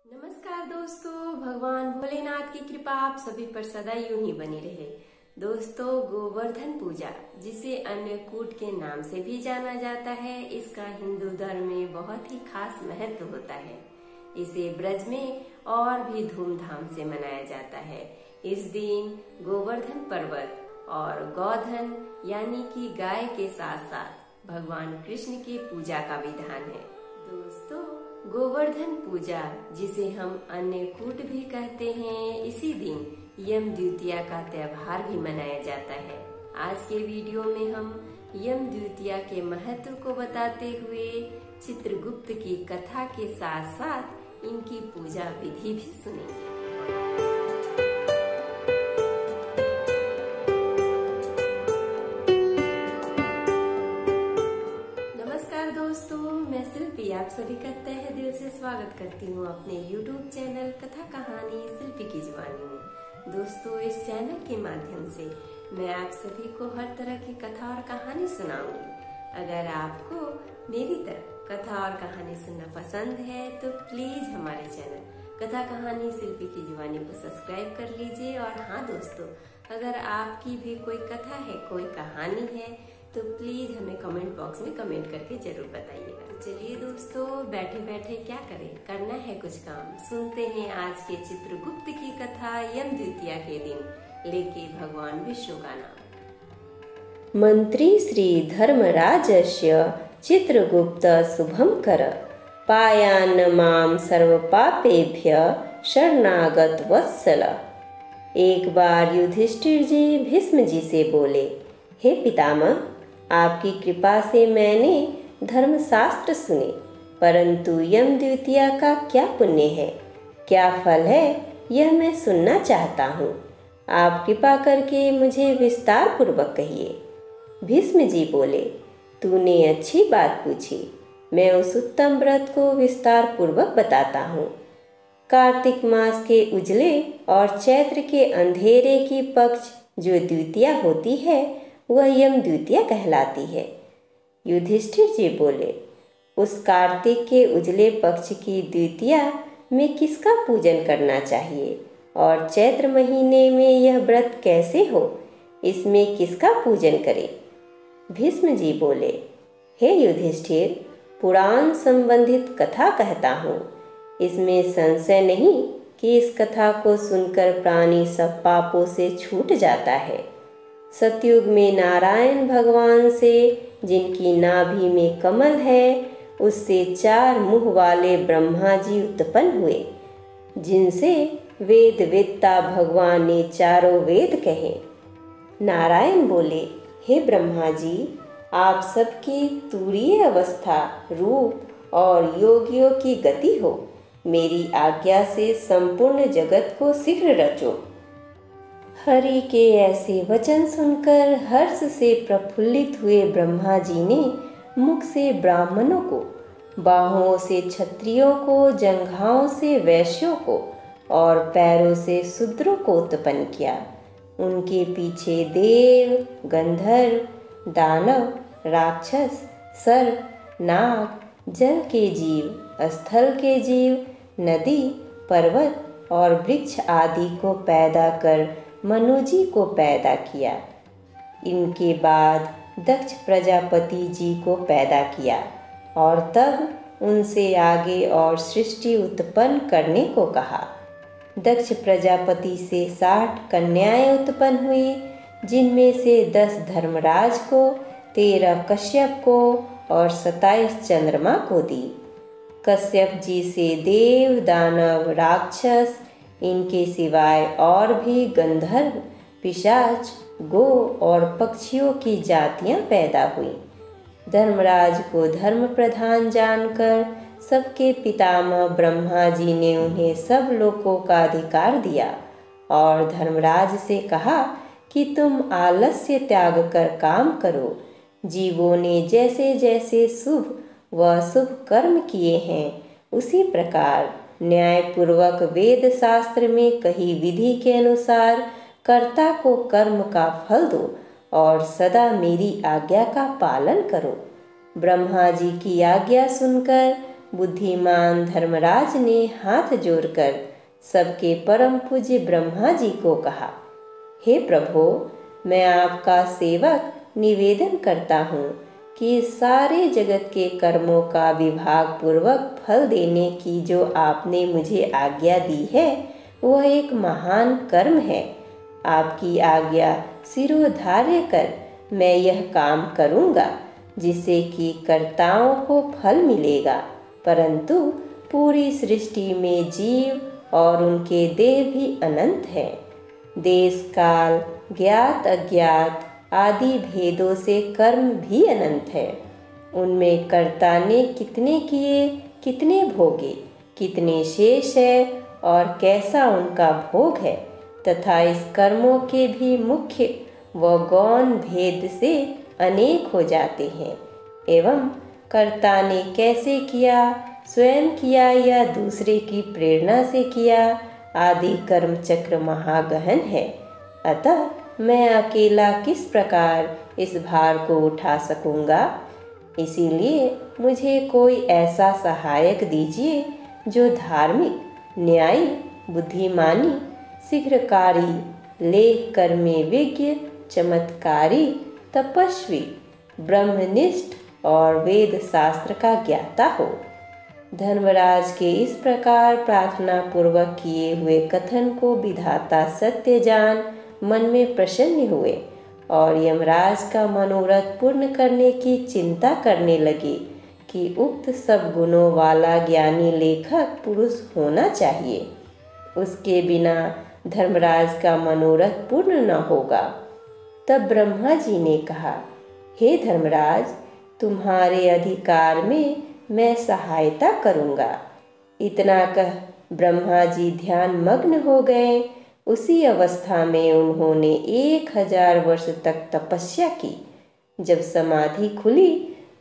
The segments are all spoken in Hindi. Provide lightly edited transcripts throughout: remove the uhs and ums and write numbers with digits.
नमस्कार दोस्तों, भगवान भोलेनाथ की कृपा आप सभी पर सदा यूं ही बनी रहे। दोस्तों, गोवर्धन पूजा, जिसे अन्नकूट के नाम से भी जाना जाता है, इसका हिंदू धर्म में बहुत ही खास महत्व होता है। इसे ब्रज में और भी धूमधाम से मनाया जाता है। इस दिन गोवर्धन पर्वत और गोधन यानी कि गाय के साथ साथ भगवान कृष्ण की पूजा का विधान है। दोस्तों, गोवर्धन पूजा, जिसे हम अन्नकूट भी कहते हैं, इसी दिन यम द्वितीया का त्योहार भी मनाया जाता है। आज के वीडियो में हम यम द्वितीया के महत्व को बताते हुए चित्रगुप्त की कथा के साथ साथ इनकी पूजा विधि भी सुनेंगे। दोस्तों, मैं शिल्पी आप सभी का तहे दिल से स्वागत करती हूँ अपने YouTube चैनल कथा कहानी शिल्पी की जुबानी में। दोस्तों, इस चैनल के माध्यम से मैं आप सभी को हर तरह की कथा और कहानी सुनाऊंगी। अगर आपको मेरी तरह कथा और कहानी सुनना पसंद है तो प्लीज हमारे चैनल कथा कहानी शिल्पी की जुबानी को सब्सक्राइब कर लीजिए। और हाँ दोस्तों, अगर आपकी भी कोई कथा है, कोई कहानी है, तो प्लीज हमें कमेंट बॉक्स में कमेंट करके जरूर बताइएगा। तो चलिए दोस्तों, बैठे बैठे क्या करें, करना है कुछ काम। सुनते हैं आज के चित्रगुप्त की कथा यम द्वितीया के दिन लेके भगवान विष्णु का नाम। मंत्री श्री धर्मराजस्य चित्रगुप्त शुभम कर पायान माम सर्व पापेभ्य शरणागत वत्सल। एक बार युधिष्ठिर जी भीष्म जी से बोले, हे पितामह, आपकी कृपा से मैंने धर्मशास्त्र सुने, परंतु यम द्वितीया का क्या पुण्य है, क्या फल है, यह मैं सुनना चाहता हूँ। आप कृपा करके मुझे विस्तार पूर्वक कहिए। भीष्म जी बोले, तूने अच्छी बात पूछी, मैं उस उत्तम व्रत को विस्तार पूर्वक बताता हूँ। कार्तिक मास के उजले और चैत्र के अंधेरे की पक्ष जो द्वितीया होती है, वह यम द्वितीया कहलाती है। युधिष्ठिर जी बोले, उस कार्तिक के उजले पक्ष की द्वितीया में किसका पूजन करना चाहिए और चैत्र महीने में यह व्रत कैसे हो, इसमें किसका पूजन करें? भीष्म जी बोले, हे युधिष्ठिर, पुराण संबंधित कथा कहता हूँ। इसमें संशय नहीं कि इस कथा को सुनकर प्राणी सब पापों से छूट जाता है। सतयुग में नारायण भगवान से, जिनकी नाभि में कमल है, उससे 4 मुंह वाले ब्रह्मा जी उत्पन्न हुए, जिनसे वेद वेत्ता भगवान ने चारों वेद कहे। नारायण बोले, हे ब्रह्मा जी, आप सबकी तुरीय अवस्था, रूप और योगियों की गति हो। मेरी आज्ञा से संपूर्ण जगत को शीघ्र रचो। हरि के ऐसे वचन सुनकर हर्ष से प्रफुल्लित हुए ब्रह्मा जी ने मुख से ब्राह्मणों को, बाहों से क्षत्रियों को, जंघाओं से वैश्यों को और पैरों से शूद्रों को उत्पन्न किया। उनके पीछे देव, गंधर्व, दानव, राक्षस, सर्प, नाग, जल के जीव, स्थल के जीव, नदी, पर्वत और वृक्ष आदि को पैदा कर मनु जी को पैदा किया। इनके बाद दक्ष प्रजापति जी को पैदा किया और तब उनसे आगे और सृष्टि उत्पन्न करने को कहा। दक्ष प्रजापति से 60 कन्याएं उत्पन्न हुई, जिनमें से 10 धर्मराज को, 13 कश्यप को और 27 चंद्रमा को दी। कश्यप जी से देव, दानव, राक्षस, इनके सिवाय और भी गंधर्व, पिशाच, गो और पक्षियों की जातियां पैदा हुई। धर्मराज को धर्म प्रधान जानकर सबके पितामह ब्रह्मा जी ने उन्हें सब लोकों का अधिकार दिया और धर्मराज से कहा कि तुम आलस्य त्याग कर काम करो। जीवों ने जैसे जैसे शुभ व अशुभ कर्म किए हैं, उसी प्रकार न्यायपूर्वक वेद शास्त्र में कही विधि के अनुसार कर्ता को कर्म का फल दो और सदा मेरी आज्ञा का पालन करो। ब्रह्मा जी की आज्ञा सुनकर बुद्धिमान धर्मराज ने हाथ जोड़कर सबके परम पूज्य ब्रह्मा जी को कहा, हे प्रभु, मैं आपका सेवक निवेदन करता हूँ कि सारे जगत के कर्मों का विभाग पूर्वक फल देने की जो आपने मुझे आज्ञा दी है वह एक महान कर्म है। आपकी आज्ञा सिरोधार्य कर मैं यह काम करूँगा जिससे कि कर्ताओं को फल मिलेगा, परंतु पूरी सृष्टि में जीव और उनके देह भी अनंत हैं। देश काल ज्ञात अज्ञात आदि भेदों से कर्म भी अनंत है। उनमें कर्ता ने कितने किए, कितने भोगे, कितने शेष है और कैसा उनका भोग है, तथा इस कर्मों के भी मुख्य व गौण भेद से अनेक हो जाते हैं। एवं कर्ता ने कैसे किया, स्वयं किया या दूसरे की प्रेरणा से किया, आदि कर्म चक्र महागहन है। अतः मैं अकेला किस प्रकार इस भार को उठा सकूंगा। इसीलिए मुझे कोई ऐसा सहायक दीजिए जो धार्मिक, न्यायी, बुद्धिमानी, शीघ्रकारी, लेख कर्मे विज्ञ, चमत्कारी, तपस्वी, ब्रह्मनिष्ठ और वेद शास्त्र का ज्ञाता हो। धर्मराज के इस प्रकार प्रार्थना पूर्वक किए हुए कथन को विधाता सत्य जान मन में प्रसन्न हुए और यमराज का मनोरथ पूर्ण करने की चिंता करने लगे कि उक्त सब गुणों वाला ज्ञानी लेखक पुरुष होना चाहिए, उसके बिना धर्मराज का मनोरथ पूर्ण न होगा। तब ब्रह्मा जी ने कहा, हे धर्मराज, तुम्हारे अधिकार में मैं सहायता करूँगा। इतना कह ब्रह्मा जी ध्यान मग्न हो गए। उसी अवस्था में उन्होंने 1000 वर्ष तक तपस्या की। जब समाधि खुली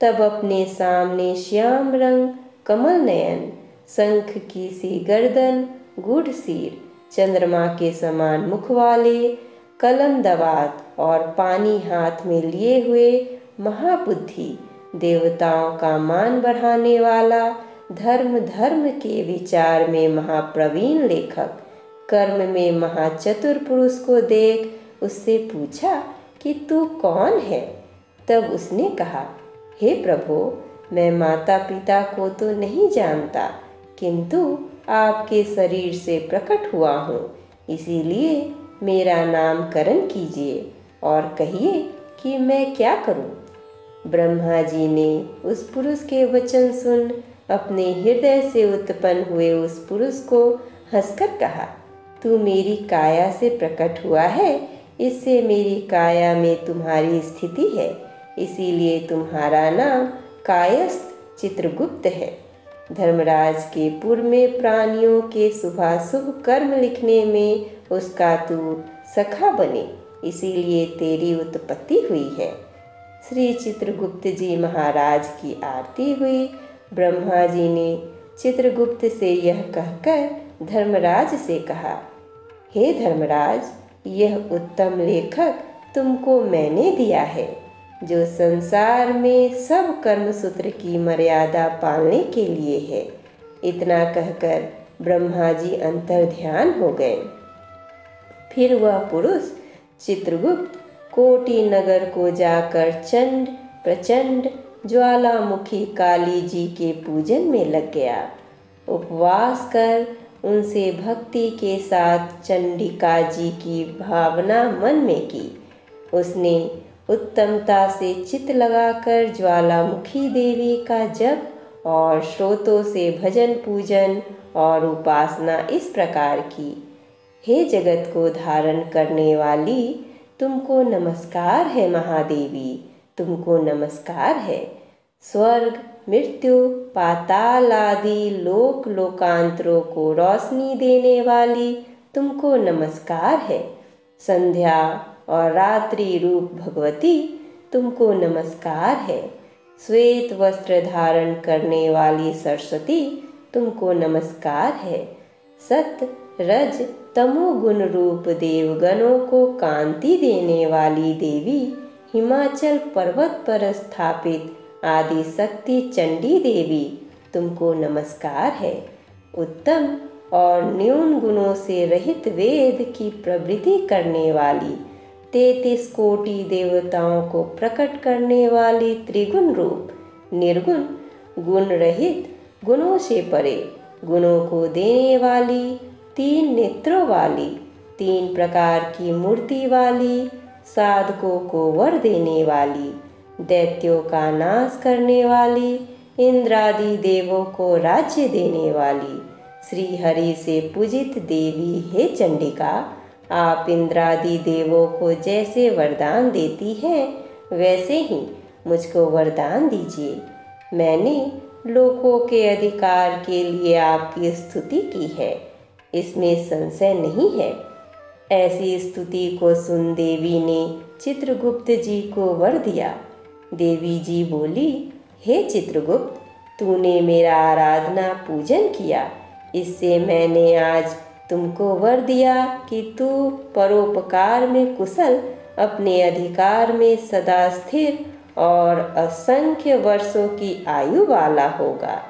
तब अपने सामने श्याम रंग, कमल नयन, शंख की सी गर्दन, गुड़ सिर, चंद्रमा के समान मुख वाले, कलम दवात और पानी हाथ में लिए हुए महाबुद्धि, देवताओं का मान बढ़ाने वाला, धर्म के विचार में महाप्रवीण लेखक, कर्म में महाचतुर पुरुष को देख उससे पूछा कि तू कौन है। तब उसने कहा, हे प्रभु, मैं माता पिता को तो नहीं जानता, किंतु आपके शरीर से प्रकट हुआ हूँ, इसीलिए मेरा नामकरण कीजिए और कहिए कि मैं क्या करूँ। ब्रह्मा जी ने उस पुरुष के वचन सुन अपने हृदय से उत्पन्न हुए उस पुरुष को हंसकर कहा, तू मेरी काया से प्रकट हुआ है, इससे मेरी काया में तुम्हारी स्थिति है, इसीलिए तुम्हारा नाम कायस्थ चित्रगुप्त है। धर्मराज के पूर्व में प्राणियों के शुभाशुभ कर्म लिखने में उसका तू सखा बने, इसीलिए तेरी उत्पत्ति हुई है। श्री चित्रगुप्त जी महाराज की आरती हुई। ब्रह्मा जी ने चित्रगुप्त से यह कहकर धर्मराज से कहा, हे धर्मराज, यह उत्तम लेखक तुमको मैंने दिया है, जो संसार में सब कर्म सूत्र की मर्यादा पालने के लिए है। इतना कहकर ब्रह्मा जी अंतर ध्यान हो गए। फिर वह पुरुष चित्रगुप्त कोटि नगर को जाकर चंड प्रचंड ज्वालामुखी काली जी के पूजन में लग गया। उपवास कर उनसे भक्ति के साथ चंडिका जी की भावना मन में की। उसने उत्तमता से चित्त लगाकर ज्वालामुखी देवी का जप और श्रोतों से भजन पूजन और उपासना इस प्रकार की, हे जगत को धारण करने वाली, तुमको नमस्कार है महादेवी, तुमको नमस्कार है। स्वर्ग, मृत्यु, पाताल आदि लोक लोकांतरों को रोशनी देने वाली, तुमको नमस्कार है। संध्या और रात्रि रूप भगवती, तुमको नमस्कार है। श्वेत वस्त्र धारण करने वाली सरस्वती, तुमको नमस्कार है। सत रज तमो गुण रूप देवगणों को कांति देने वाली देवी, हिमाचल पर्वत पर स्थापित आदि शक्ति चंडी देवी तुमको नमस्कार है। उत्तम और न्यून गुणों से रहित वेद की प्रवृत्ति करने वाली 33 कोटि देवताओं को प्रकट करने वाली त्रिगुण रूप निर्गुण गुण रहित गुणों से परे गुणों को देने वाली 3 नेत्रों वाली 3 प्रकार की मूर्ति वाली साधकों को वर देने वाली दैत्यों का नाश करने वाली इंद्रादि देवों को राज्य देने वाली श्री हरि से पूजित देवी हे चंडिका, आप इंद्रादि देवों को जैसे वरदान देती हैं वैसे ही मुझको वरदान दीजिए। मैंने लोकों के अधिकार के लिए आपकी स्तुति की है, इसमें संशय नहीं है। ऐसी स्तुति को सुन देवी ने चित्रगुप्त जी को वर दिया। देवी जी बोली, हे चित्रगुप्त, तूने मेरा आराधना पूजन किया, इससे मैंने आज तुमको वर दिया कि तू परोपकार में कुशल, अपने अधिकार में सदा स्थिर और असंख्य वर्षों की आयु वाला होगा।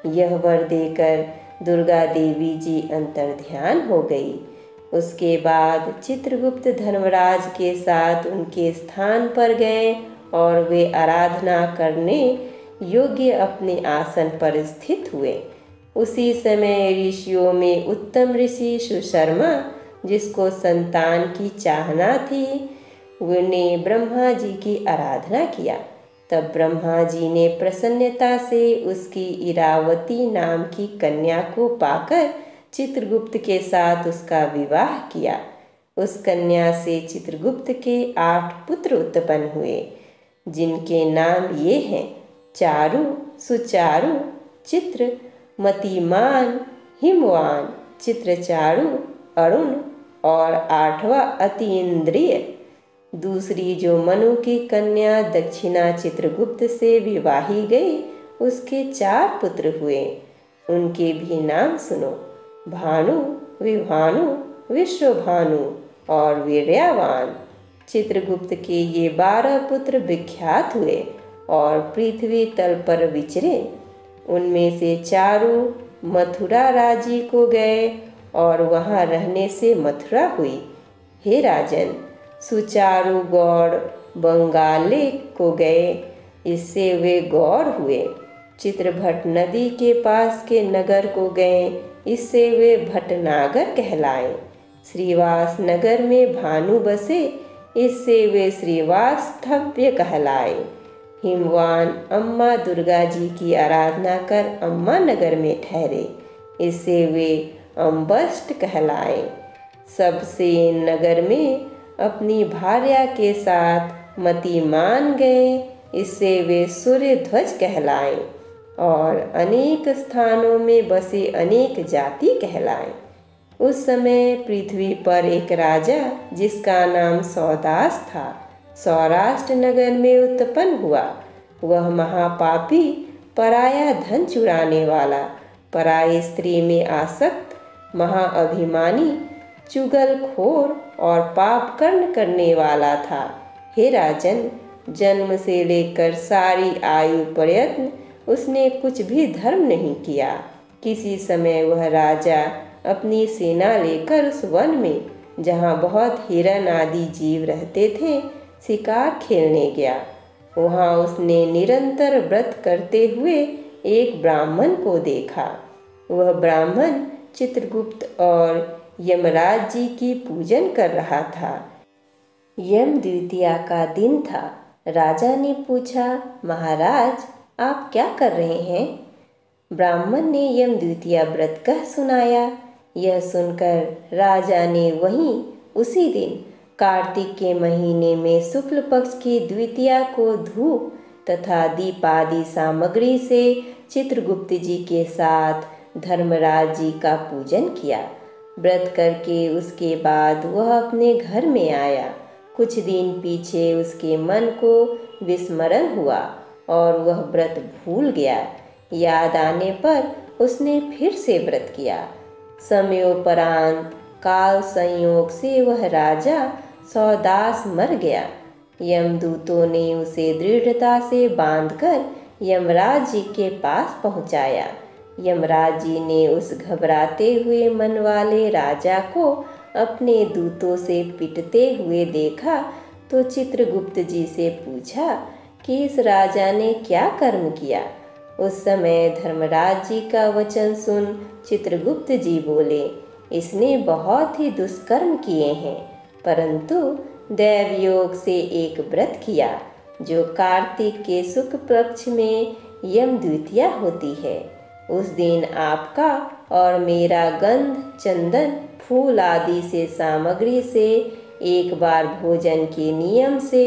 यह वर देकर दुर्गा देवी जी अंतर्ध्यान हो गई। उसके बाद चित्रगुप्त धर्मराज के साथ उनके स्थान पर गए और वे आराधना करने योग्य अपने आसन पर स्थित हुए। उसी समय ऋषियों में उत्तम ऋषि सुशर्मा, जिसको संतान की चाहना थी, उन्होंने ब्रह्मा जी की आराधना किया। तब ब्रह्मा जी ने प्रसन्नता से उसकी इरावती नाम की कन्या को पाकर चित्रगुप्त के साथ उसका विवाह किया। उस कन्या से चित्रगुप्त के 8 पुत्र उत्पन्न हुए, जिनके नाम ये हैं: चारु, सुचारु, चित्र, मतिमान, हिमवान, चित्रचारु, अरुण और 8वां अतीन्द्रिय। दूसरी जो मनु की कन्या दक्षिणा चित्रगुप्त से विवाही गई, उसके 4 पुत्र हुए। उनके भी नाम सुनो: भानु, विभानु, विश्वभानु और वीर्यवान। चित्रगुप्त के ये 12 पुत्र विख्यात हुए और पृथ्वी तल पर विचरे। उनमें से चारु मथुरा राज्य को गए और वहां रहने से मथुरा हुई। हे राजन, सुचारु गौड़ बंगाले को गए, इससे वे गौड़ हुए। चित्रभट नदी के पास के नगर को गए, इससे वे भटनागर कहलाए। श्रीवास नगर में भानु बसे, इससे वे श्रीवास्तव्य कहलाए। हिमवान अम्मा दुर्गा जी की आराधना कर अम्मा नगर में ठहरे, इससे वे अम्बष्ट कहलाए। सबसे नगर में अपनी भार्या के साथ मतिमान गए, इससे वे सूर्य ध्वज कहलाए और अनेक स्थानों में बसे अनेक जाति कहलाए। उस समय पृथ्वी पर एक राजा, जिसका नाम सौदास था, सौराष्ट्र नगर में उत्पन्न हुआ। वह महापापी, पराया धन चुराने वाला, पराई स्त्री में आसक्त, महाअभिमानी, चुगलखोर और पाप कर्म करने वाला था। हे राजन, जन्म से लेकर सारी आयु पर्यंत उसने कुछ भी धर्म नहीं किया। किसी समय वह राजा अपनी सेना लेकर उस वन में, जहाँ बहुत हिरन आदि जीव रहते थे, शिकार खेलने गया। वहाँ उसने निरंतर व्रत करते हुए एक ब्राह्मण को देखा। वह ब्राह्मण चित्रगुप्त और यमराज जी की पूजन कर रहा था। यम द्वितीया का दिन था। राजा ने पूछा, महाराज, आप क्या कर रहे हैं? ब्राह्मण ने यम द्वितीया व्रत कह सुनाया। यह सुनकर राजा ने वहीं उसी दिन कार्तिक के महीने में शुक्ल पक्ष की द्वितीया को धूप तथा दीपादि सामग्री से चित्रगुप्त जी के साथ धर्मराज जी का पूजन किया। व्रत करके उसके बाद वह अपने घर में आया। कुछ दिन पीछे उसके मन को विस्मरण हुआ और वह व्रत भूल गया। याद आने पर उसने फिर से व्रत किया। समयोपरांत काल संयोग से वह राजा सौदास मर गया। यमदूतों ने उसे दृढ़ता से बांधकर यमराज जी के पास पहुंचाया। यमराज जी ने उस घबराते हुए मन वाले राजा को अपने दूतों से पिटते हुए देखा तो चित्रगुप्त जी से पूछा कि इस राजा ने क्या कर्म किया। उस समय धर्मराज जी का वचन सुन चित्रगुप्त जी बोले, इसने बहुत ही दुष्कर्म किए हैं, परंतु दैवयोग से एक व्रत किया जो कार्तिक के शुक्ल पक्ष में यम द्वितीया होती है। उस दिन आपका और मेरा गंध, चंदन, फूल आदि से सामग्री से एक बार भोजन के नियम से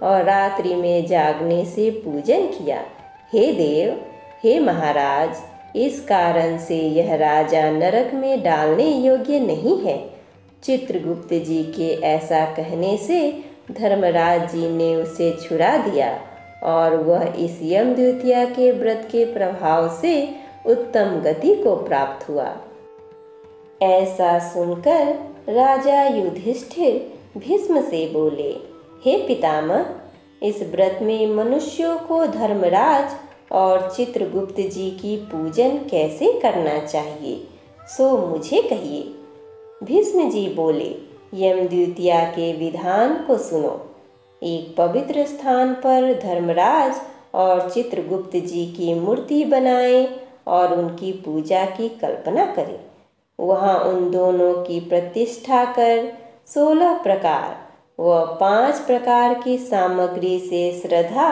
और रात्रि में जागने से पूजन किया। हे देव, हे महाराज, इस कारण से यह राजा नरक में डालने योग्य नहीं है। चित्रगुप्त जी के ऐसा कहने से धर्मराज जी ने उसे छुड़ा दिया और वह इस यम द्वितीया के व्रत के प्रभाव से उत्तम गति को प्राप्त हुआ। ऐसा सुनकर राजा युधिष्ठिर भीष्म से बोले, हे पितामह, इस व्रत में मनुष्यों को धर्मराज और चित्रगुप्त जी की पूजन कैसे करना चाहिए, सो मुझे कहिए। भीष्म जी बोले, यम द्वितीया के विधान को सुनो। एक पवित्र स्थान पर धर्मराज और चित्रगुप्त जी की मूर्ति बनाएं और उनकी पूजा की कल्पना करें। वहाँ उन दोनों की प्रतिष्ठा कर 16 प्रकार व 5 प्रकार की सामग्री से श्रद्धा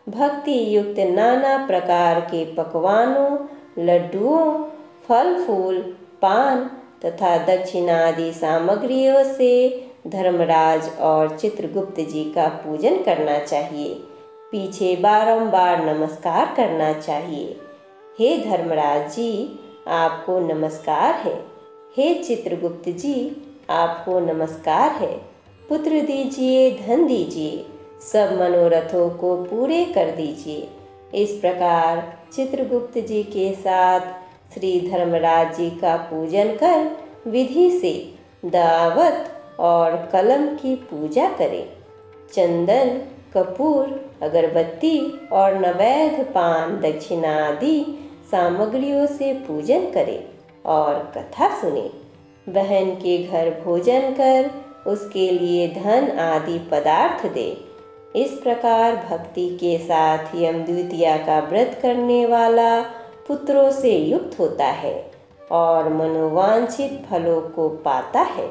भक्ति युक्त नाना प्रकार के पकवानों, लड्डुओं, फल फूल, पान तथा दक्षिणादि सामग्रियों से धर्मराज और चित्रगुप्त जी का पूजन करना चाहिए। पीछे बारंबार नमस्कार करना चाहिए। हे धर्मराज जी, आपको नमस्कार है। हे चित्रगुप्त जी, आपको नमस्कार है। पुत्र दीजिए, धन दीजिए, सब मनोरथों को पूरे कर दीजिए। इस प्रकार चित्रगुप्त जी के साथ श्री धर्मराज जी का पूजन कर विधि से दावत और कलम की पूजा करें। चंदन, कपूर, अगरबत्ती और नैवेद्य पान दक्षिणा आदि सामग्रियों से पूजन करें और कथा सुने। बहन के घर भोजन कर उसके लिए धन आदि पदार्थ दे। इस प्रकार भक्ति के साथ यम द्वितीया का व्रत करने वाला पुत्रों से युक्त होता है और मनोवांछित फलों को पाता है।